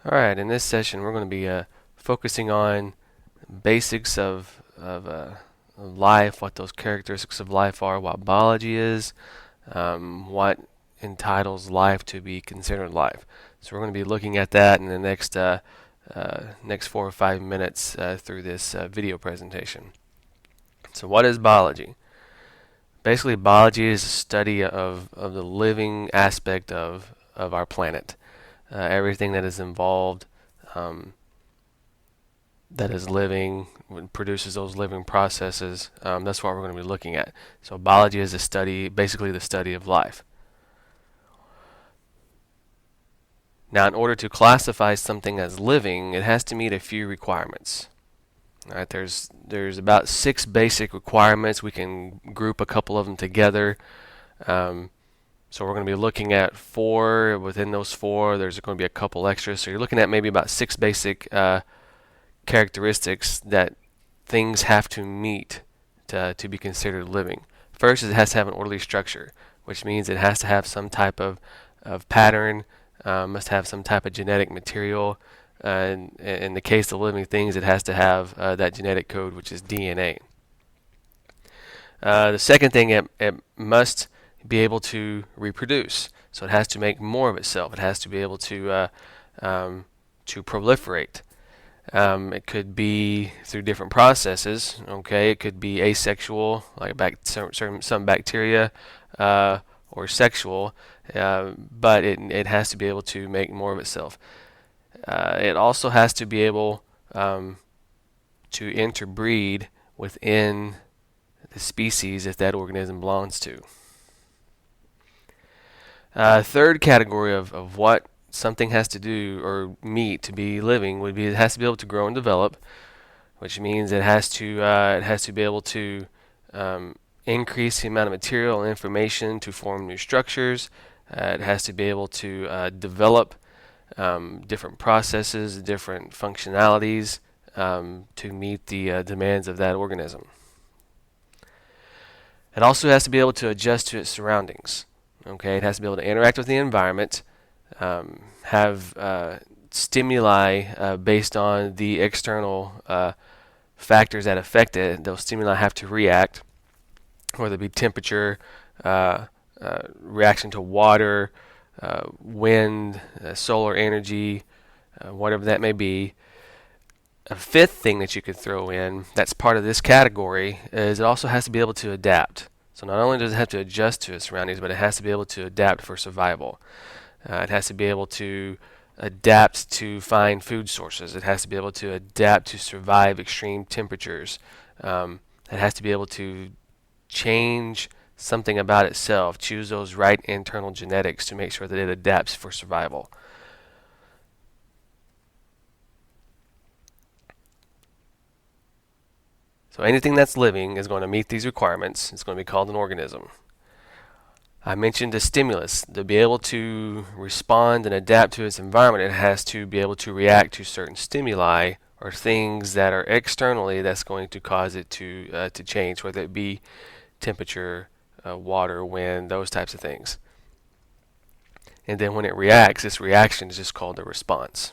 Alright, in this session we're going to be focusing on basics of life, what those characteristics of life are, what biology is, what entitles life to be considered life. So we're going to be looking at that in the next 4 or 5 minutes through this video presentation. So what is biology? Basically, biology is a study of the living aspect of our planet. Everything that is involved, um, that is living, produces those living processes. That's what we're going to be looking at. So biology is a study, basically the study of life. Now, in order to classify something as living, it has to meet a few requirements. All right, there's about 6 basic requirements. We can group a couple of them together. Um, So we're going to be looking at 4. Within those 4, there's going to be a couple extras. So you're looking at maybe about 6 basic characteristics that things have to meet to be considered living. First is it has to have an orderly structure, which means it has to have some type of pattern, must have some type of genetic material. And in the case of living things, it has to have that genetic code, which is DNA. The second thing, it must be able to reproduce. So it has to make more of itself. It has to be able to proliferate. It could be through different processes. Okay, it could be asexual, like some bacteria, or sexual, but it has to be able to make more of itself. It also has to be able to interbreed within the species that that organism belongs to. Third category of what something has to do or meet to be living would be it has to be able to grow and develop, which means it has to be able to increase the amount of material and information to form new structures. It has to be able to develop different processes, different functionalities to meet the demands of that organism. It also has to be able to adjust to its surroundings. Okay, it has to be able to interact with the environment, have stimuli based on the external factors that affect it. Those stimuli have to react, whether it be temperature, reaction to water, wind, solar energy, whatever that may be. A fifth thing that you could throw in that's part of this category is it also has to be able to adapt. So not only does it have to adjust to its surroundings, but it has to be able to adapt for survival. It has to be able to adapt to find food sources. It has to be able to adapt to survive extreme temperatures. It has to be able to change something about itself, choose those right internal genetics to make sure that it adapts for survival. So anything that's living is going to meet these requirements. It's going to be called an organism. I mentioned a stimulus. To be able to respond and adapt to its environment, it has to be able to react to certain stimuli or things that are externally that's going to cause it to change, whether it be temperature, water, wind, those types of things. And then when it reacts, this reaction is just called a response.